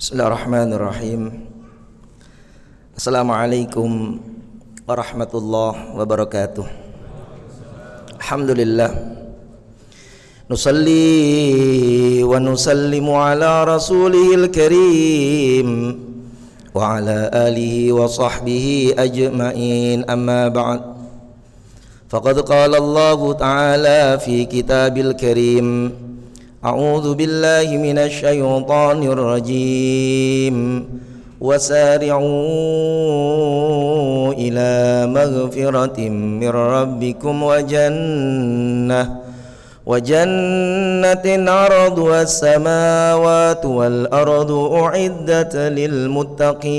Bismillahirrahmanirrahim. Assalamualaikum warahmatullahi wabarakatuh. Alhamdulillah. Nusalli wa nusallimu ala rasulihil karim wa ala alihi wa sahbihi ajma'in, amma ba'd. Faqad qala Allah ta'ala fi kitabil karim, a'udzu billahi minasy syaithanir rajim, wasari'u ila maghfiratin mir rabbikum wa jannatin 'arduha as-samawati wal ardu u'iddat lil muttaqin.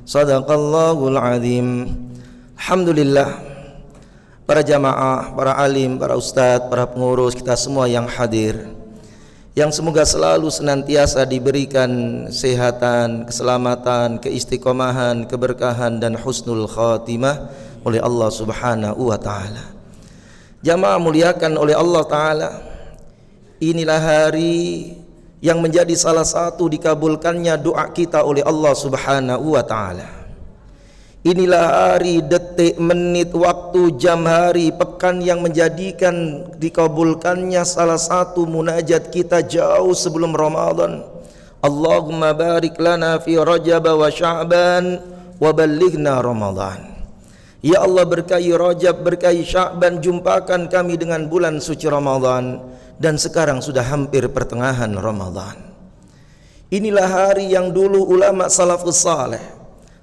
Shadaqallahul azim. Alhamdulillah, para jamaah, para alim, para ustadz, para pengurus, kita semua yang hadir, yang semoga selalu senantiasa diberikan kesehatan, keselamatan, keistiqomahan, keberkahan dan husnul khatimah oleh Allah Subhanahu wa taala. Jamaah muliakan oleh Allah taala, inilah hari yang menjadi salah satu dikabulkannya doa kita oleh Allah Subhanahu wa taala. Inilah hari, detik, menit, waktu, jam, hari, pekan yang menjadikan dikabulkannya salah satu munajat kita jauh sebelum Ramadan. Allahumma barik lana fi Rajab wa Sya'ban wa ballighna Ramadan. Ya Allah, berkahi Rajab, berkahi Sya'ban, jumpakan kami dengan bulan suci Ramadan. Dan sekarang sudah hampir pertengahan Ramadan. Inilah hari yang dulu ulama salafus saleh,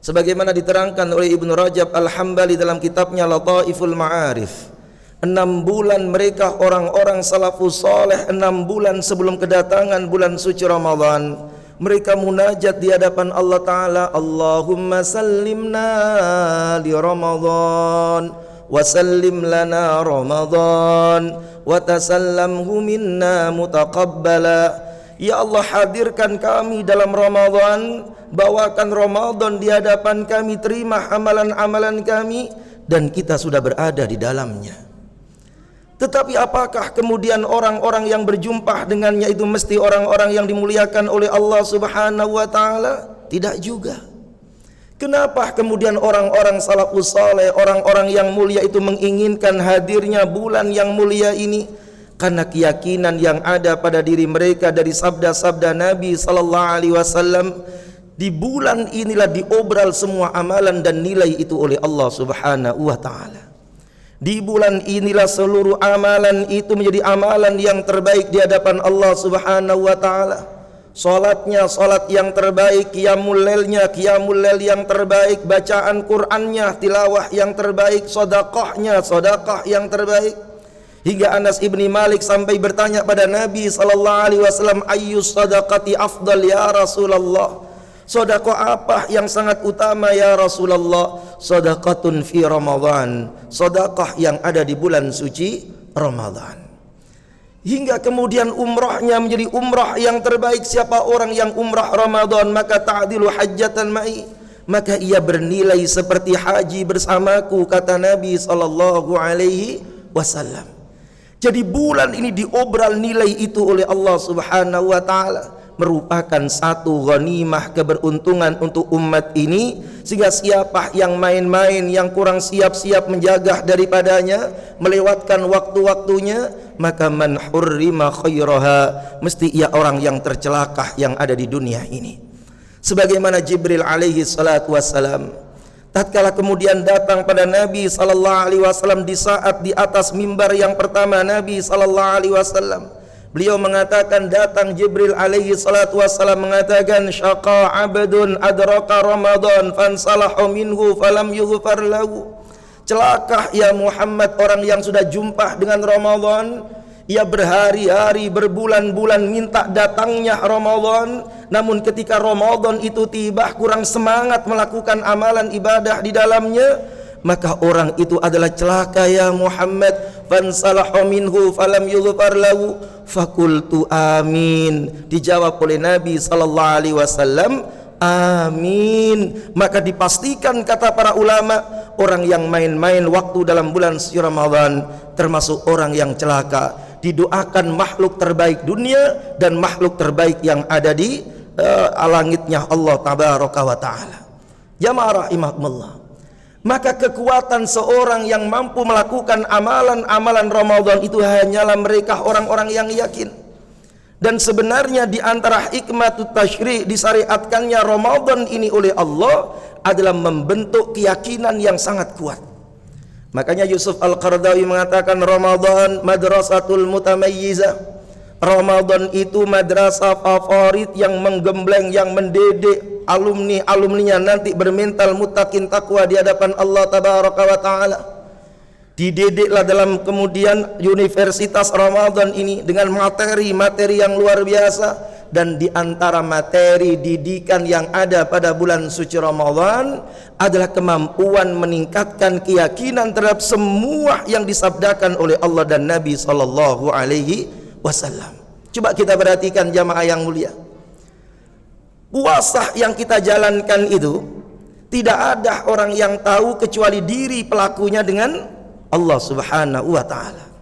sebagaimana diterangkan oleh Ibnu Rajab Al-Hambali dalam kitabnya Lataiful Ma'arif, 6 bulan mereka orang-orang salafus saleh, 6 bulan sebelum kedatangan bulan suci Ramadan, mereka munajat di hadapan Allah Ta'ala, Allahumma sallimna li Ramadan wa sallim lana Ramadan wa tasallamhu minna mutaqabbala. Ya Allah, hadirkan kami dalam Ramadan, bawakan Ramadan di hadapan kami, terima amalan-amalan kami, dan kita sudah berada di dalamnya. Tetapi apakah kemudian orang-orang yang berjumpa dengannya itu mesti orang-orang yang dimuliakan oleh Allah Subhanahu wa taala? Tidak juga. Kenapa kemudian orang-orang salafus saleh, orang-orang yang mulia itu menginginkan hadirnya bulan yang mulia ini? Karena keyakinan yang ada pada diri mereka dari sabda-sabda Nabi sallallahu alaihi wasallam, di bulan inilah diobral semua amalan dan nilai itu oleh Allah Subhanahu wa taala. Di bulan inilah seluruh amalan itu menjadi amalan yang terbaik di hadapan Allah Subhanahu wa taala. Salatnya salat yang terbaik, qiyamul lailnya qiyamul lail yang terbaik, bacaan Qur'annya tilawah yang terbaik, sedekahnya sedekah yang terbaik. Hingga Anas ibni Malik sampai bertanya pada Nabi sallallahu alaihi wasallam, ayyus sadaqati afdal ya Rasulullah? Sedekah apa yang sangat utama ya Rasulullah? Sedekatun fi Ramadan, sedekah yang ada di bulan suci Ramadan. Hingga kemudian umrahnya menjadi umrah yang terbaik. Siapa orang yang umrah Ramadan, maka ta'dilu hajjatan ma'i, maka ia bernilai seperti haji bersamaku, kata Nabi sallallahu alaihi wasallam. Jadi bulan ini diobral nilai itu oleh Allah Subhanahu wa taala, merupakan satu ghanimah, keberuntungan untuk umat ini, sehingga siapa yang main-main, yang kurang siap-siap menjaga daripadanya, melewatkan waktu-waktunya, maka man hurrima khairaha, mesti ia orang yang tercelaka yang ada di dunia ini. Sebagaimana Jibril alaihi salatu wassalam tatkala kemudian datang pada Nabi sallallahu alaihi wasallam di saat di atas mimbar yang pertama Nabi sallallahu alaihi wasallam, beliau mengatakan, datang Jibril alaihi salatu wassalam mengatakan, syaqa abdun adraka Ramadan fansalahu minhu falam yughfar lahu. Celaka ya Muhammad orang yang sudah jumpa dengan Ramadan, ia berhari-hari, berbulan-bulan minta datangnya Ramadan, namun ketika Ramadan itu tiba kurang semangat melakukan amalan ibadah di dalamnya, maka orang itu adalah celaka ya Muhammad. Fansalahu minhu falam yughfar lahu fakultu amin. Dijawab oleh Nabi sallallahu alaihi wasallam, amin. Maka dipastikan, kata para ulama, orang yang main-main waktu dalam bulan suci Ramadan termasuk orang yang celaka. didoakan makhluk terbaik dunia dan makhluk terbaik yang ada di langitnya Allah tabaraka wa taala. Jamaah rahimakumullah. Maka kekuatan seorang yang mampu melakukan amalan-amalan Ramadan itu hanyalah mereka orang-orang yang yakin. Dan sebenarnya di antara hikmatut tasyri' disyariatkannya Ramadan ini oleh Allah adalah membentuk keyakinan yang sangat kuat. Makanya Yusuf Al-Qaradawi mengatakan Ramadan madrasatul mutamayyizah. Ramadan itu madrasah favorit yang menggembleng, yang mendidik alumninya nanti bermental muttaqin takwa di hadapan Allah tabaraka wa taala. Dididiklah dalam kemudian Universitas Ramadan ini dengan materi-materi yang luar biasa. Dan di antara materi didikan yang ada pada bulan suci Ramadan adalah kemampuan meningkatkan keyakinan terhadap semua yang disabdakan oleh Allah dan Nabi sallallahu alaihi wasallam. Coba kita perhatikan jamaah yang mulia. Puasa yang kita jalankan itu tidak ada orang yang tahu kecuali diri pelakunya dengan Allah Subhanahu wa taala.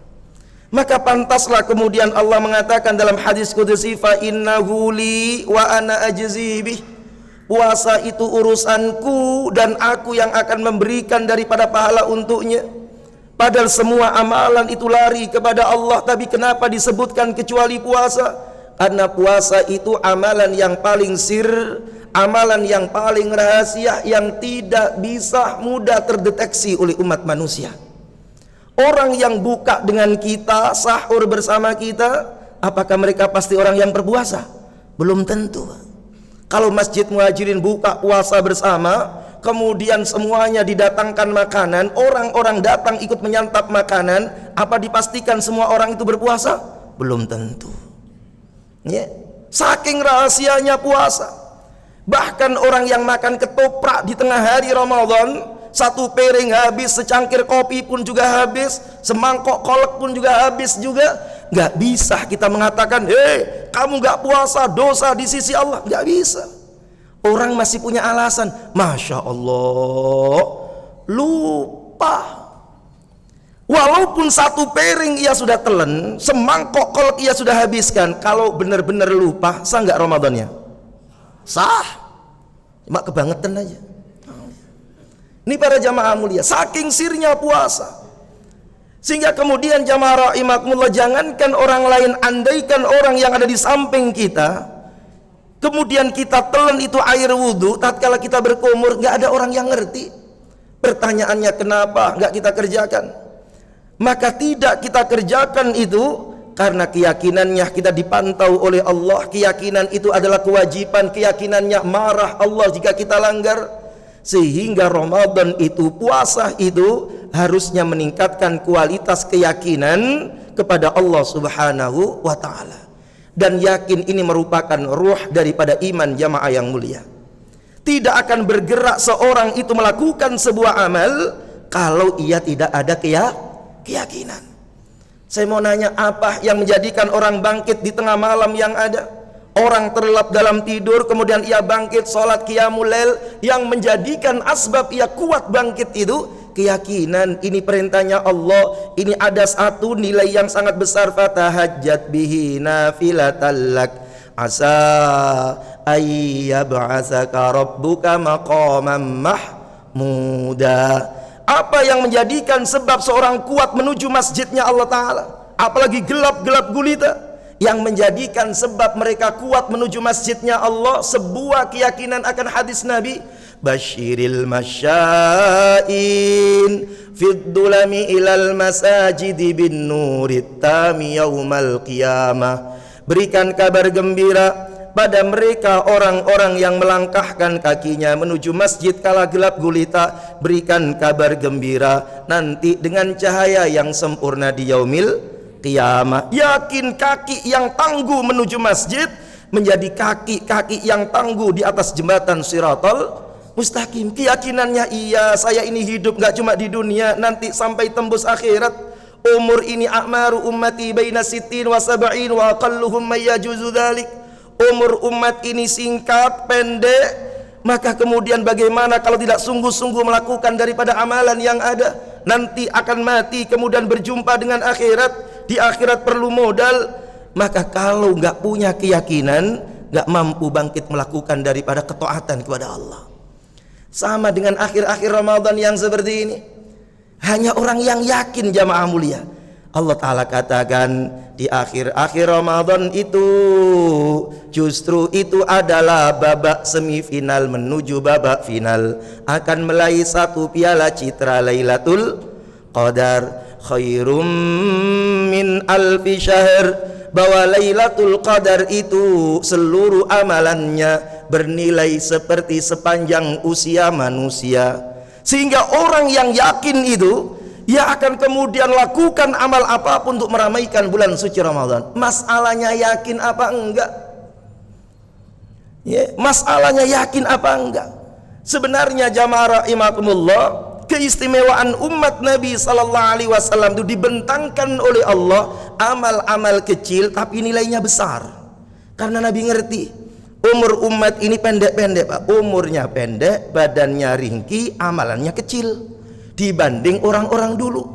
Maka pantaslah kemudian Allah mengatakan dalam hadis qudsi fa innahu li wa ana ajzi bih. Puasa itu urusanku dan aku yang akan memberikan daripada pahala untuknya. Padahal semua amalan itu lari kepada Allah, tapi kenapa disebutkan kecuali puasa? Karena puasa itu amalan yang paling sir, amalan yang paling rahasia yang tidak bisa mudah terdeteksi oleh umat manusia. Orang yang buka dengan kita, sahur bersama kita, apakah mereka pasti orang yang berpuasa? Belum tentu. Kalau Masjid Muhajirin buka puasa bersama, kemudian semuanya didatangkan makanan, orang-orang datang ikut menyantap makanan, apa dipastikan semua orang itu berpuasa? Belum tentu. Ya. Saking rahasianya puasa. Bahkan orang yang makan ketoprak di tengah hari Ramadan, satu piring habis, secangkir kopi pun juga habis, semangkok kolak pun juga habis juga. Gak bisa kita mengatakan, kamu gak puasa, dosa di sisi Allah. Gak bisa. Orang masih punya alasan. Masya Allah, lupa. Walaupun satu piring ia sudah telan, semangkok kolak ia sudah habiskan. Kalau benar-benar lupa, sah gak Ramadannya? Sah. Cuma kebangetan aja. Ini para jamaah mulia, saking sirnya puasa. Sehingga kemudian jamaah rahimakumullah, jangankan orang lain, andaikan orang yang ada di samping kita, kemudian kita telan itu air wudhu, tatkala kita berkumur, gak ada orang yang ngerti. Pertanyaannya kenapa gak kita kerjakan? Maka tidak kita kerjakan itu karena keyakinannya kita dipantau oleh Allah. Keyakinan itu adalah kewajiban, keyakinannya marah Allah jika kita langgar. Sehingga Ramadan itu, puasa itu harusnya meningkatkan kualitas keyakinan kepada Allah Subhanahu wa ta'ala. Dan yakin ini merupakan ruh daripada iman jamaah yang mulia. Tidak akan bergerak seorang itu melakukan sebuah amal kalau ia tidak ada keyakinan. Saya mau nanya, apa yang menjadikan orang bangkit di tengah malam yang ada? Orang terlelap dalam tidur, kemudian ia bangkit sholat qiyamul lail. Yang menjadikan asbab ia kuat bangkit itu keyakinan. Ini perintahnya Allah. Ini ada satu nilai yang sangat besar. Fatahajjat bihi nafilatan lak asa ayyab'asaka rabbuka maqaman mahmuda. Apa yang menjadikan sebab seorang kuat menuju masjidnya Allah Ta'ala, apalagi gelap-gelap gulita? Yang menjadikan sebab mereka kuat menuju masjidnya Allah, sebuah keyakinan akan hadis Nabi, Basyiril masyain fid dulami ilal masajidi bin nurit tami yaumal qiyamah. Berikan kabar gembira pada mereka orang-orang yang melangkahkan kakinya menuju masjid kala gelap gulita. Berikan kabar gembira nanti dengan cahaya yang sempurna di yaumil qiyamah. Yakin kaki yang tangguh menuju masjid menjadi kaki-kaki yang tangguh di atas jembatan Shiratal Mustaqim. Keyakinannya, iya, saya ini hidup gak cuma di dunia, nanti sampai tembus akhirat. Umur ini a'maru ummati baina sittin wa sab'in wa aqalluhum may yajuzu dzalik. Umur umat ini singkat, pendek. Maka kemudian bagaimana kalau tidak sungguh-sungguh melakukan daripada amalan yang ada? Nanti akan mati, kemudian berjumpa dengan akhirat. di akhirat perlu modal, maka kalau nggak punya keyakinan, nggak mampu bangkit melakukan daripada ketaatan kepada Allah. Sama dengan akhir-akhir Ramadan yang seperti ini, hanya orang yang yakin jamaah mulia. Allah Ta'ala katakan di akhir-akhir Ramadan itu justru itu adalah babak semifinal menuju babak final, akan meraih satu piala citra Lailatul Qadar khairum min alfi syahr, bahwa Lailatul Qadar itu seluruh amalannya bernilai seperti sepanjang usia manusia. Sehingga orang yang yakin itu, ia akan kemudian lakukan amal apapun untuk meramaikan bulan suci Ramadan. Masalahnya yakin apa enggak? Ya, masalahnya yakin apa enggak? Sebenarnya jamaah rahimakumullah, keistimewaan umat Nabi sallallahu alaihi wasallam itu dibentangkan oleh Allah amal-amal kecil tapi nilainya besar. Karena Nabi ngerti umur umat ini pendek-pendek, Pak. Umurnya pendek, badannya ringkih, amalannya kecil dibanding orang-orang dulu.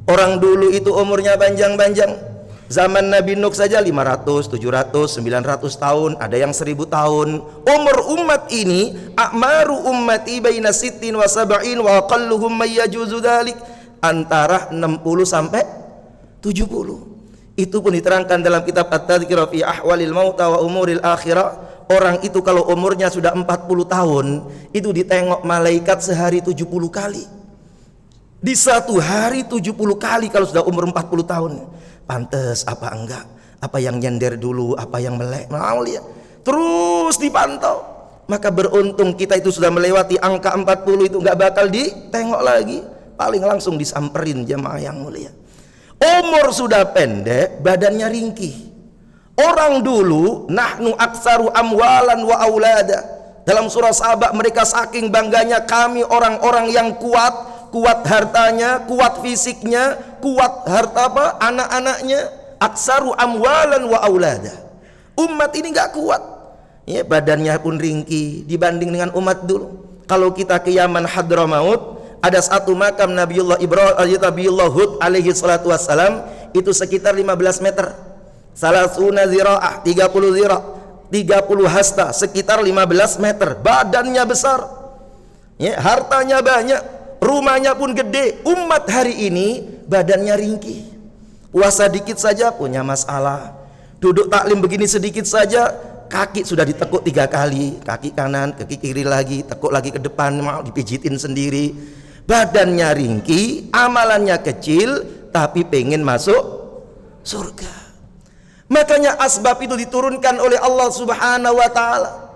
Orang dulu itu umurnya panjang-panjang. Zaman Nabi Nuh saja 500, 700, 900 tahun, ada yang 1000 tahun. Umur umat ini, a'maru ummati baina sittin wa sab'in wa aqalluhum may yajuzu dzalik, antara 60 sampai 70. Itu pun diterangkan dalam kitab At-Tadhkirah fi Ahwalil Mauta wa Umuril Akhirah. Orang itu kalau umurnya sudah 40 tahun, itu ditengok malaikat sehari 70 kali. Di satu hari 70 kali kalau sudah umur 40 tahun. Pantes apa enggak? Apa yang nyender dulu, apa yang melek? Mau lihat. Terus dipantau. Maka beruntung kita itu sudah melewati angka 40 itu, enggak bakal ditengok lagi. Paling langsung disamperin jemaah yang mulia. Umur sudah pendek, badannya ringkih. Orang dulu nahnu aksaru amwalan wa aulada. Dalam surah Saba mereka saking bangganya, kami orang-orang yang kuat hartanya, kuat fisiknya, kuat harta anak-anaknya, aksaru amwalan wa aulada. Umat ini enggak kuat. Ya, badannya pun ringkih dibanding dengan umat dulu. Kalau kita ke Yaman Hadramaut, ada satu makam Nabiullah Ibrahim, Nabiullah Hud alaihi salatu wassalam, itu sekitar 15 meter. Salasuna zira'ah, 30 zira', 30 hasta, sekitar 15 meter. Badannya besar. Ya, hartanya banyak, rumahnya pun gede. Umat hari ini badannya ringkih. Puasa dikit saja punya masalah. Duduk taklim begini sedikit saja, kaki sudah ditekuk 3 kali, kaki kanan, kaki kiri lagi, tekuk lagi ke depan, mau dipijitin sendiri. Badannya ringkih, amalannya kecil, tapi pengen masuk surga. Makanya asbab itu diturunkan oleh Allah Subhanahu wa taala.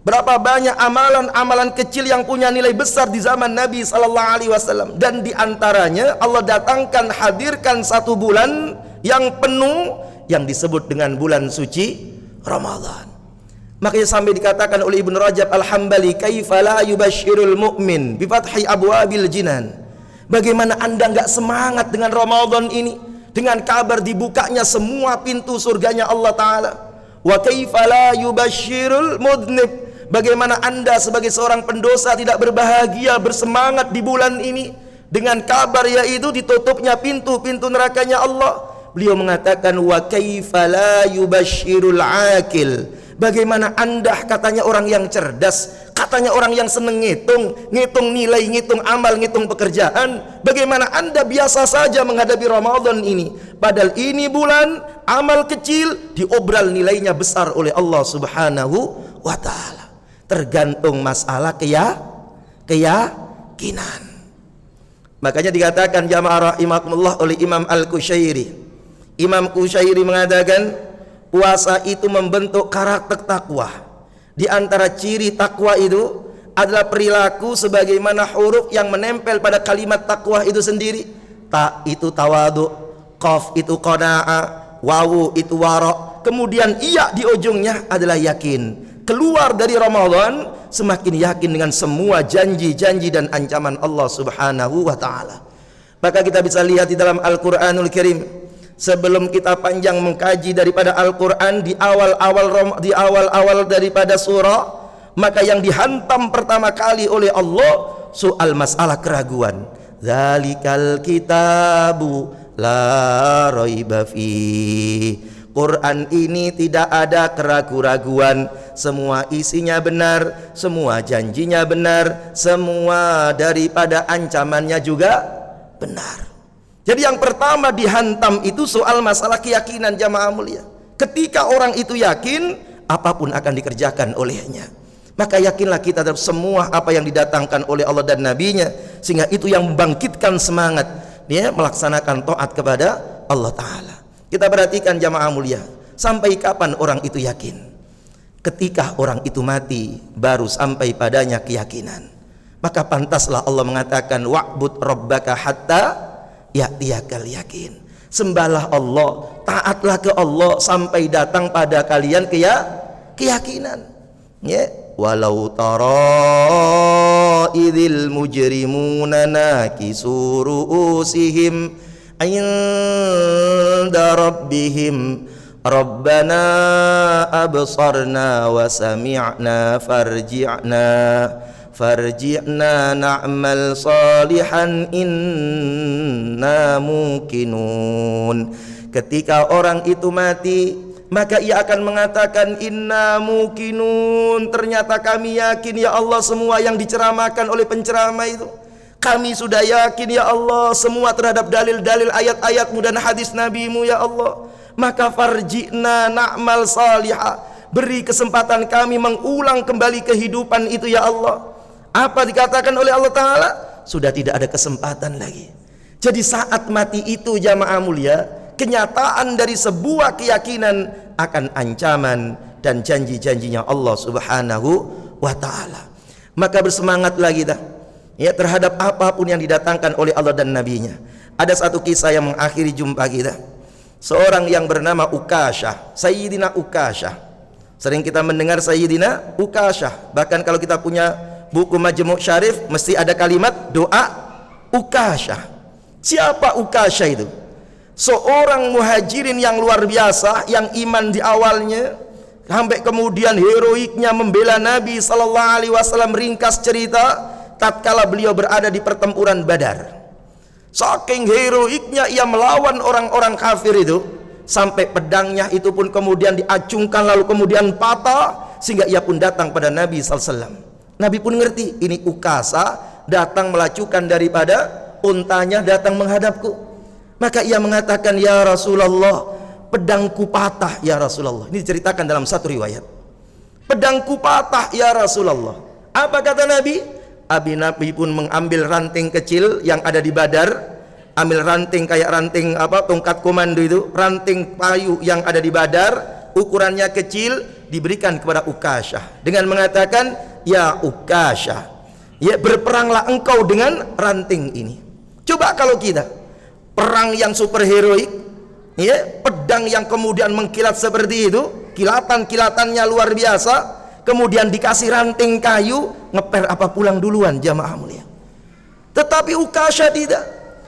Berapa banyak amalan-amalan kecil yang punya nilai besar di zaman Nabi sallallahu alaihi wasallam, dan di antaranya Allah datangkan, hadirkan satu bulan yang penuh yang disebut dengan bulan suci Ramadan. Makanya sampai dikatakan oleh Ibnu Rajab Al-Hambali, kaifa la yubasyirul mu'min bi fathi abwabil jinan. Bagaimana Anda enggak semangat dengan Ramadan ini, dengan kabar dibukanya semua pintu surganya Allah taala. Wa kaifa la yubasyirul mudnib. Bagaimana Anda sebagai seorang pendosa tidak berbahagia, bersemangat di bulan ini dengan kabar yaitu ditutupnya pintu-pintu nerakanya Allah. Beliau mengatakan wa kaifa la yubasyirul akil. Bagaimana Anda katanya orang yang cerdas, katanya orang yang seneng ngitung nilai, ngitung amal, ngitung pekerjaan. Bagaimana Anda biasa saja menghadapi Ramadan ini, padahal ini bulan amal kecil diobral nilainya besar oleh Allah Subhanahu wa taala. Tergantung masalah keyakinan. Makanya dikatakan jamaah rahimakumullah oleh Imam Al-Qushairi. Imam Qushairi mengatakan puasa itu membentuk karakter takwa. Di antara ciri takwa itu adalah perilaku sebagaimana huruf yang menempel pada kalimat takwa itu sendiri. Ta itu tawadu, qaf itu qanaah, wawu itu wara', kemudian iya di ujungnya adalah yakin. Keluar dari Ramadan semakin yakin dengan semua janji-janji dan ancaman Allah Subhanahu wa taala. Maka kita bisa lihat di dalam Al-Qur'anul Karim, sebelum kita panjang mengkaji daripada Al-Qur'an di awal-awal daripada surah, maka yang dihantam pertama kali oleh Allah soal masalah keraguan. Zalikal kitabu la raiba fihi. Quran ini tidak ada keraguan-raguan, semua isinya benar, semua janjinya benar, semua daripada ancamannya juga benar. Jadi yang pertama dihantam itu soal masalah keyakinan jamaah mulia. Ketika orang itu yakin, apapun akan dikerjakan olehnya. Maka yakinlah kita terhadap semua apa yang didatangkan oleh Allah dan Nabi-Nya, sehingga itu yang membangkitkan semangat dia melaksanakan taat kepada Allah Ta'ala. Kita perhatikan jamaah mulia, sampai kapan orang itu yakin? Ketika orang itu mati, baru sampai padanya keyakinan. Maka pantaslah Allah mengatakan, wa'bud rabbaka hatta ya'tiyakal yakin. Sembahlah Allah, taatlah ke Allah sampai datang pada kalian keyakinan. Ya, walau tara idzil mujrimuna nakisu ru'usihim inda rabbihim rabbana absarna wa sami'na farji'na na'mal salihan inna muqinun. Ketika orang itu mati, maka ia akan mengatakan inna muqinun, ternyata kami yakin ya Allah semua yang diceramahkan oleh penceramah itu. Kami sudah yakin ya Allah semua terhadap dalil-dalil ayat-ayat-Mu dan hadis Nabi-Mu ya Allah. Maka farji'na na'mal salihah, beri kesempatan kami mengulang kembali kehidupan itu ya Allah. Apa dikatakan oleh Allah Ta'ala? Sudah tidak ada kesempatan lagi. Jadi saat mati itu jamaah mulia, kenyataan dari sebuah keyakinan akan ancaman dan janji-janjinya Allah Subhanahu wa Ta'ala. Maka bersemangatlah kita ya terhadap apapun yang didatangkan oleh Allah dan Nabi-Nya. Ada satu kisah yang mengakhiri jumpa kita. Seorang yang bernama Ukasyah, Sayyidina Ukasyah. Sering kita mendengar Sayyidina Ukasyah. Bahkan kalau kita punya buku Majmu' Syarif, mesti ada kalimat doa Ukasyah. Siapa Ukasyah itu? Seorang muhajirin yang luar biasa, yang iman di awalnya, sampai kemudian heroiknya membela Nabi sallallahu alaihi wasallam. Ringkas cerita, tatkala beliau berada di pertempuran Badar, saking heroiknya ia melawan orang-orang kafir itu, sampai pedangnya itu pun kemudian diacungkan lalu kemudian patah, sehingga ia pun datang pada Nabi sallallahu alaihi wasallam. Nabi pun ngerti, ini Ukasa datang melacukan daripada untanya, datang menghadapku. Maka ia mengatakan, ya Rasulullah, pedangku patah ya Rasulullah. Ini diceritakan dalam satu riwayat, pedangku patah ya Rasulullah. Apa kata Nabi? Nabi pun mengambil ranting kecil yang ada di Badar, ambil ranting kayak ranting tongkat komando itu, ranting kayu yang ada di Badar, ukurannya kecil, diberikan kepada Ukasyah dengan mengatakan, ya Ukasyah, ya berperanglah engkau dengan ranting ini. Coba kalau kita perang yang super heroik, ya pedang yang kemudian mengkilat seperti itu, kilatan-kilatannya luar biasa, kemudian dikasih ranting kayu, ngeper apa pulang duluan jamaah mulia. Tetapi Ukasyah tidak.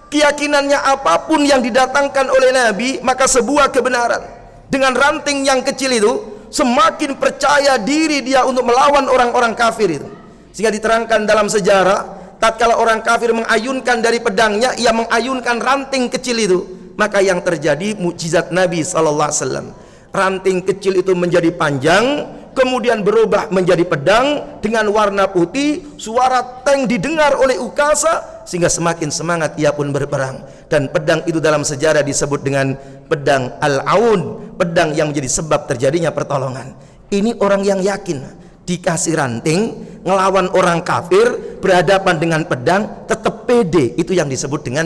Keyakinannya apapun yang didatangkan oleh Nabi, maka sebuah kebenaran. Dengan ranting yang kecil itu, semakin percaya diri dia untuk melawan orang-orang kafir itu. Sehingga diterangkan dalam sejarah, tatkala orang kafir mengayunkan dari pedangnya, ia mengayunkan ranting kecil itu, maka yang terjadi mukjizat Nabi sallallahu alaihi wasallam. Ranting kecil itu menjadi panjang, kemudian berubah menjadi pedang dengan warna putih. Suara tank didengar oleh Ukasa, sehingga semakin semangat ia pun berperang. Dan pedang itu dalam sejarah disebut dengan pedang Al-Aun, pedang yang menjadi sebab terjadinya pertolongan. Ini orang yang yakin, dikasih ranting, ngelawan orang kafir, berhadapan dengan pedang, tetap pede. Itu yang disebut dengan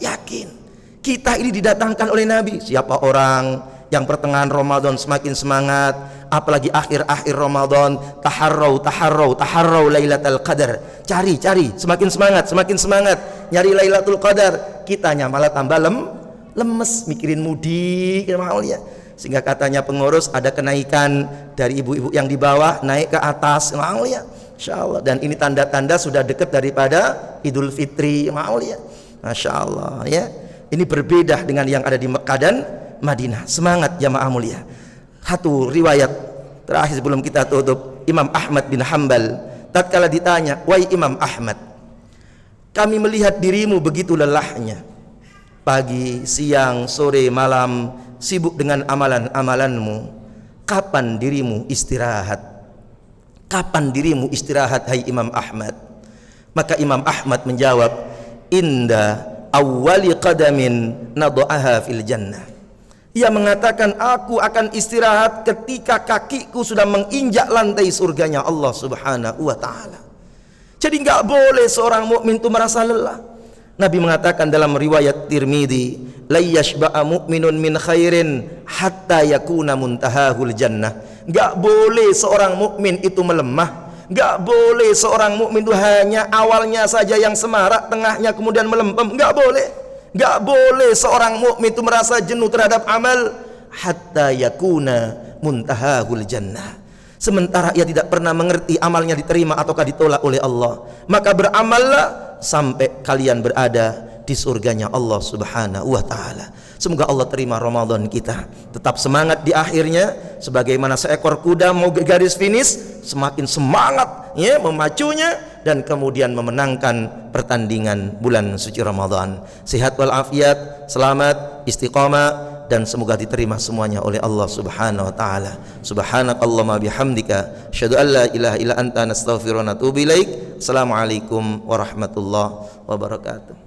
yakin. Kita ini didatangkan oleh Nabi. Siapa orang yang pertengahan Ramadan semakin semangat, apalagi akhir-akhir Ramadan, taharrau Lailatul Qadar, cari semakin semangat nyari Lailatul Qadar. Kitanya malah tambah lemes mikirin mudik ya. Sehingga katanya pengurus ada kenaikan dari ibu-ibu yang di bawah naik ke atas ya. Insyaallah, dan ini tanda-tanda sudah dekat daripada Idul Fitri ya. Masya Allah ya. Ini berbeda dengan yang ada di Mekah dan Madinah. Semangat jamaah mulia. Satu riwayat terakhir sebelum kita tutup, Imam Ahmad bin Hanbal tatkala ditanya, wahai Imam Ahmad, kami melihat dirimu begitu lelahnya, pagi, siang, sore, malam sibuk dengan amalan-amalanmu, kapan dirimu istirahat? Kapan dirimu istirahat, hai Imam Ahmad? Maka Imam Ahmad menjawab, inda awwali qadamin nada'aha fil jannah. Ia mengatakan, aku akan istirahat ketika kakiku sudah menginjak lantai surganya Allah Subhanahu wa ta'ala. Jadi enggak boleh seorang mukmin itu merasa lelah. Nabi mengatakan dalam riwayat Tirmidzi, la yashba'a mu'minun min khairin hatta yakuna muntahahul jannah. Enggak boleh seorang mukmin itu melemah. Enggak boleh seorang mukmin itu hanya awalnya saja yang semarak, tengahnya kemudian melempem. Enggak boleh. Enggak boleh seorang mukmin itu merasa jenuh terhadap amal hatta yakuna muntahahul jannah. Sementara ia tidak pernah mengerti amalnya diterima ataukah ditolak oleh Allah. Maka beramallah sampai kalian berada di surganya Allah Subhanahu wa ta'ala. Semoga Allah terima Ramadan kita. Tetap semangat di akhirnya, sebagaimana seekor kuda mau ke garis finish, semakin semangat ya memacunya dan kemudian memenangkan pertandingan bulan suci Ramadan. Sehat walafiat, selamat, istiqamah, dan semoga diterima semuanya oleh Allah Subhanahu wa taala. Subhanakallahumma bihamdika, asyhadu an la ilaha illa anta, nastaghfiruka wa natubu ilaik. Assalamualaikum warahmatullahi wabarakatuh.